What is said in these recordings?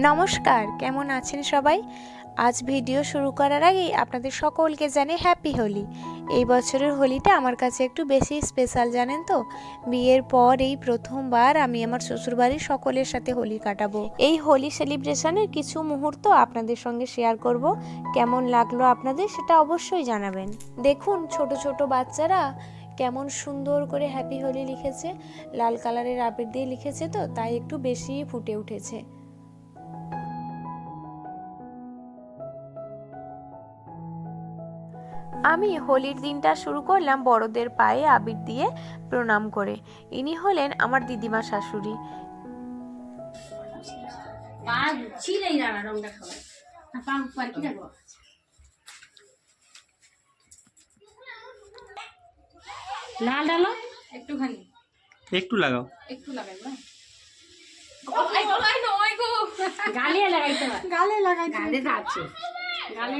নমস্কার, কেমন আছেন সবাই? আজ ভিডিও শুরু করার আগেই আপনাদের সকলকে জানাই হ্যাপি হোলি। এই বছরের হোলিটা আমার কাছে একটু বেশি স্পেশাল, জানেন তো। বিয়ের পর এই প্রথমবার আমি আমার শ্বশুরবাড়ির সকলের সাথে হোলি কাটাবো। এই হোলি সেলিব্রেশনের কিছু মুহূর্ত আপনাদের সঙ্গে শেয়ার করব। কেমন লাগলো আপনাদের সেটা অবশ্যই জানাবেন। দেখুন, ছোট ছোট বাচ্চারা কেমন সুন্দর করে হ্যাপি হোলি লিখেছে। লাল কালারের আবির দিয়ে লিখেছে, তো তাই একটু বেশি ফুটে উঠেছে। আমি হোলির দিনটা শুরু করলাম বড়দের পায়ে আবির দিয়ে প্রণাম করে। ইনি হলেন আমার দিদিমা শাশুড়ি। লাল ডালো একটুখানি, একটু লাগাও, একটু লাগাই না, গালে লাগাইতে হয়, গালে লাগাইতে গালে আছে, গালে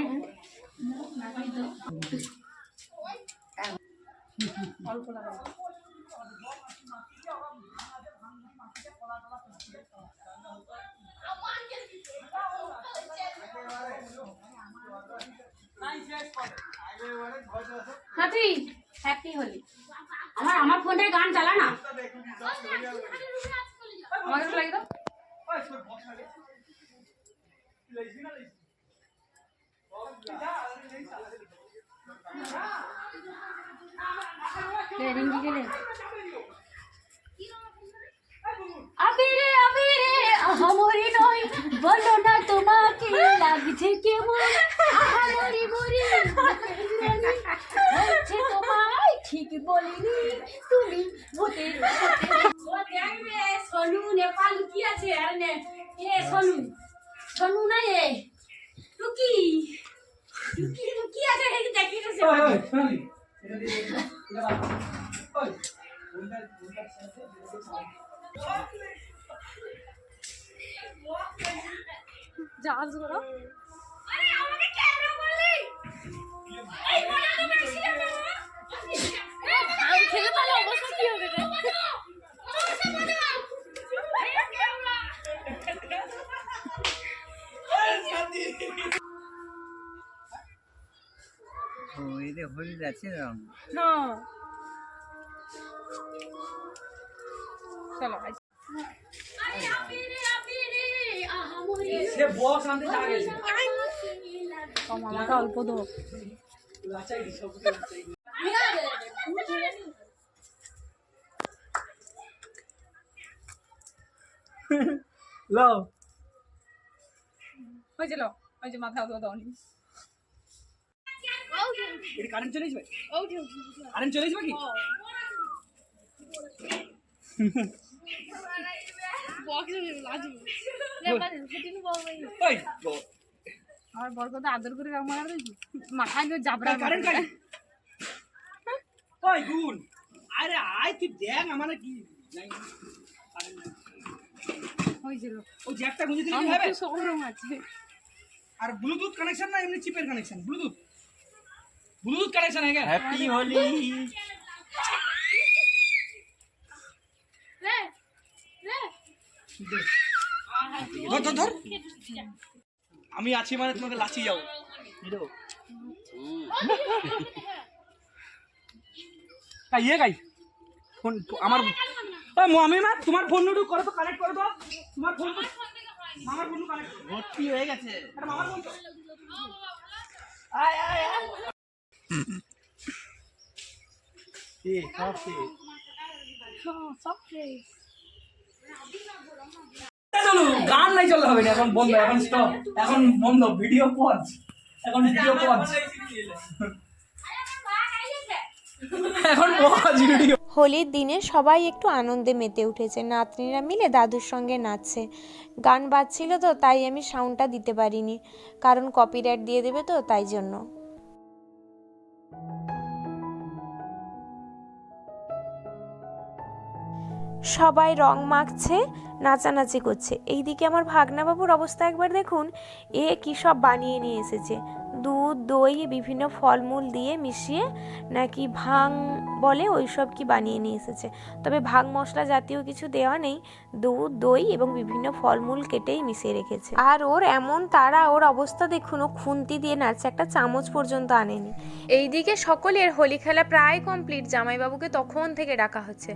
লাগাই দাও, অল্প লাগাই। Happy happy Holi. আমার ফোনটায় গান চালা না, আমাকে একটু লাগিয়ে দাও। রিঙ্গি গেলে আবিরে আবিরে আহামরি নয়, বলো না তোমাকে লাগছে কেমন, আহামরি মরি হচ্ছে তোমায় ঠিক বলিনি, তুমি ভূতে ও দেখবে সোনু নেপাল কি আছে, আর নে এ সোনু সোনু না, এ টুকি টুকি টুকি আছে, এই দেখি রে সে এটা দিয়ে এটা ওই জাহাজ করো। আরে আমাকে ক্যামেরা করলি, এই বড় তো বেশি না, আমি খেলে তাহলে অবস্থা কি হবে রে, অবস্থা বলে দাও এই ক্যামেরা এই সাথী ও এই যে হোলি যাচ্ছে না, চলো আরে আবিরে আবিরে আহামরি সে বক্স আনতে চলে গেছে, কম আমাকে অল্প দাও, লাচাই সব লাও ওই যে লো, ওই যে মাথা দাও দাও নি, এটা কারেন্ট চলে যাবে, কারেন্ট চলে যাবে কি ওই আর বরকত আদর করে রাখা আর মাথায় নিয়ে জাবরা কারেন্ট কারেন্ট ওই গুণ, আরে আই তুই দেখ আমার কি নাই কারেন্ট নাই, হয়েছিল ওই জ্যাকটা গুঁজে দিলে কি হবে, শোরুম আছে। আর ব্লুটুথ কানেকশন না এমনি চিপের কানেকশন, ব্লুটুথ কানেকশন है क्या? हैप्पी होली। ধর ধর ধর, আমি আছি মানে তোমাকে লাচি যাও ये गाइस ফোন আমার, ওই মমি মা তোমার ফোন নুটু করো তো, কানেক্ট করো তো তোমার ফোন, মামার ফোন কানেক্ট ভর্তি হয়ে গেছে, আরে মামার ফোন তো আয় আয় আয় এ সব চলো, গান নাই চললে হবে না, এখন বন্ধ, এখন স্টপ, এখন বন্ধ, ভিডিও পজ, এখন ভিডিও পজ, এখন পজ ভিডিও। হোলির দিনে সবাই একটু আনন্দে মেতে উঠেছে। নাতনিরা মিলে দাদুর সঙ্গে নাচছে। গান বাজছিল, তো তাই আমি সাউন্ডটা দিতে পারিনি, কারণ কপিরাইট দিয়ে দেবে, তো তাই জন্য। সবাই রং মাখছে, নাচানাচি করছে। এইদিকে আমার ভাগনাবাবুর অবস্থা একবার দেখুন, এ কী সব বানিয়ে নিয়ে এসেছে। দুধ, দই, বিভিন্ন ফলমূল দিয়ে মিশিয়ে নাকি ভাং বলে ওই সব কি বানিয়ে নিয়ে এসেছে। তবে ভাং মশলা জাতীয় কিছু দেওয়া নেই, দুধ, দই এবং বিভিন্ন ফলমূল কেটেই মিশিয়ে রেখেছে। আর ওর এমন তারা, ওর অবস্থা দেখুন, ও খুন্তি দিয়ে নাড়ছে, একটা চামচ পর্যন্ত আনেনি। এইদিকে সকলের হোলি খেলা প্রায় কমপ্লিট। জামাইবাবুকে তখন থেকে ডাকা হচ্ছে।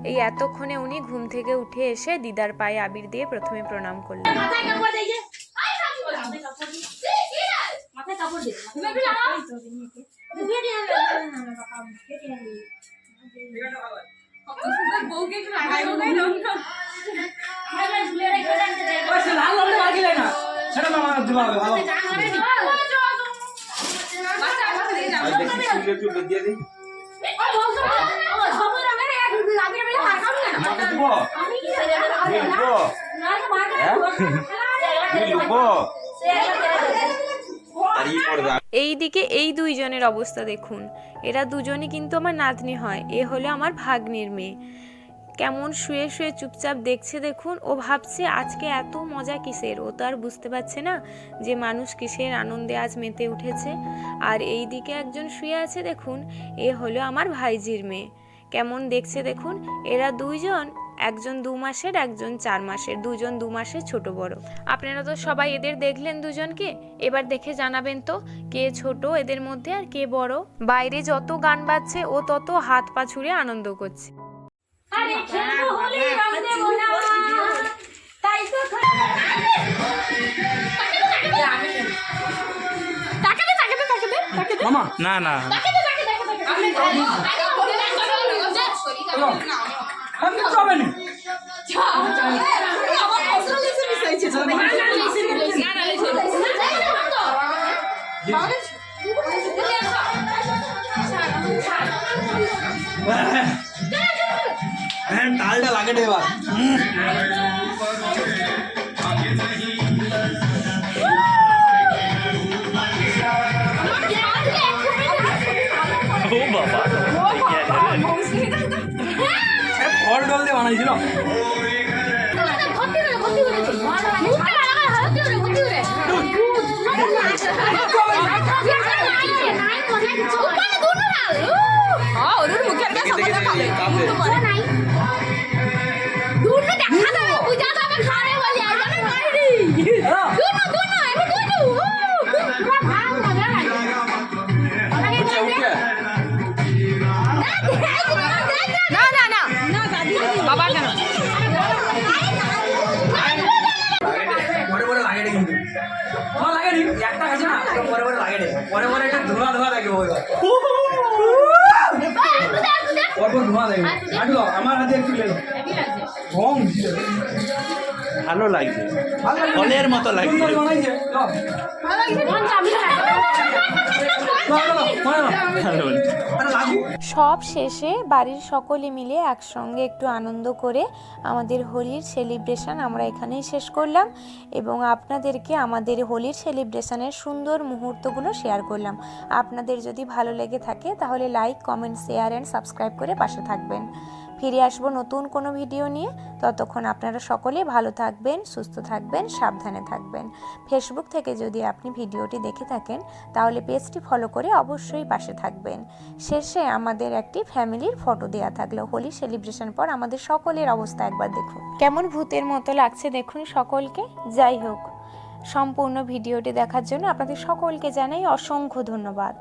এই এতক্ষণে উনি ঘুম থেকে উঠে এসে দিদার পায়ে আবির দিয়ে প্রথমে প্রণাম করলেন। মাথায় কাপড় দে, মাথায় কাপড় দে, তুমি একটু লাগাও। তুমি একটু বউকে একটু লাগাই দাও না। আরে ঝুলে রেখে রাখতে দে। ওই সে লাল লাল বাকি না সেটা মামা দিবা হবে ভালো। আর দেখি একটু দিয়ে দিই। ও বলছো ও খবর আমারে এক আবির মেরে হারাম না। আমাকে দিব আমি কি জানি দিব না তো মার করে এইদিকে এই দুইজনের অবস্থা দেখুন। এরা দুজনই কিন্তু আমার নাতনি হয়। এ হলো আমার ভাগ্নির মেয়ে। কেমন শুয়ে শুয়ে চুপচাপ দেখছে দেখুন। ও ভাবছে আজকে এত মজা কিসের। ও তো আর বুঝতে পারছে না যে মানুষ কিসের আনন্দে আজ মেতে উঠেছে। আর এই দিকে একজন শুয়ে আছে দেখুন, এ হলো আমার ভাইজির মেয়ে। কেমন দেখছে দেখুন। এরা দুইজন, একজন 2 মাসের, একজন 4 মাসের, দুজন 2 মাসের ছোট বড়। আপনারা তো সবাই এদের দেখলেন দুজনকে। এবার দেখে জানাবেন তো কে ছোট এদের মধ্যে আর কে বড়। বাইরে যত গান বাজছে ও তত হাত পা ছুড়ে আনন্দ করছে। আরে খেলবো হোলি রং দেবো না তাই তো মামা না না আমি যাবে না তালটা লাগে রে এবার ও বাবা ফল ডল দিয়ে বানাইছিল বাবা কেন পরে পরে লাগে কিন্তু লাগে নি একটা আছে না পরে পরে লাগে পরে পরে একটা ধোঁয়া ধোঁয়া লাগে পরপর ধোঁয়া লাগে আটু আমার হাতে একটু লেলো রং ভালো লাগছে ফলের মতো লাগছে সব শেষে বাড়ির সকলে মিলে একসঙ্গে একটু আনন্দ করে আমাদের হোলির সেলিব্রেশন আমরা এখানেই শেষ করলাম এবং আপনাদেরকে আমাদের হোলির সেলিব্রেশনের সুন্দর মুহূর্তগুলো শেয়ার করলাম। আপনাদের যদি ভালো লেগে থাকে তাহলে like, comment, share and subscribe করে পাশে থাকবেন। ফিরে আসবো নতুন কোনো ভিডিও নিয়ে। ততক্ষণ আপনারা সকলে ভালো থাকবেন, সুস্থ থাকবেন, সাবধানে থাকবেন। ফেসবুক থেকে যদি আপনি ভিডিওটি দেখে থাকেন তাহলে পেজটি ফলো করে অবশ্যই পাশে থাকবেন। শেষে আমাদের একটি ফ্যামিলির ফটো দেওয়া থাকলো। হোলি সেলিব্রেশন পর আমাদের সকলের অবস্থা একবার দেখুন। কেমন ভূতের মতো লাগছে দেখুন সকলকে। যাই হোক, সম্পূর্ণ ভিডিওটি দেখার জন্য আপনাদের সকলকে জানাই অসংখ্য ধন্যবাদ।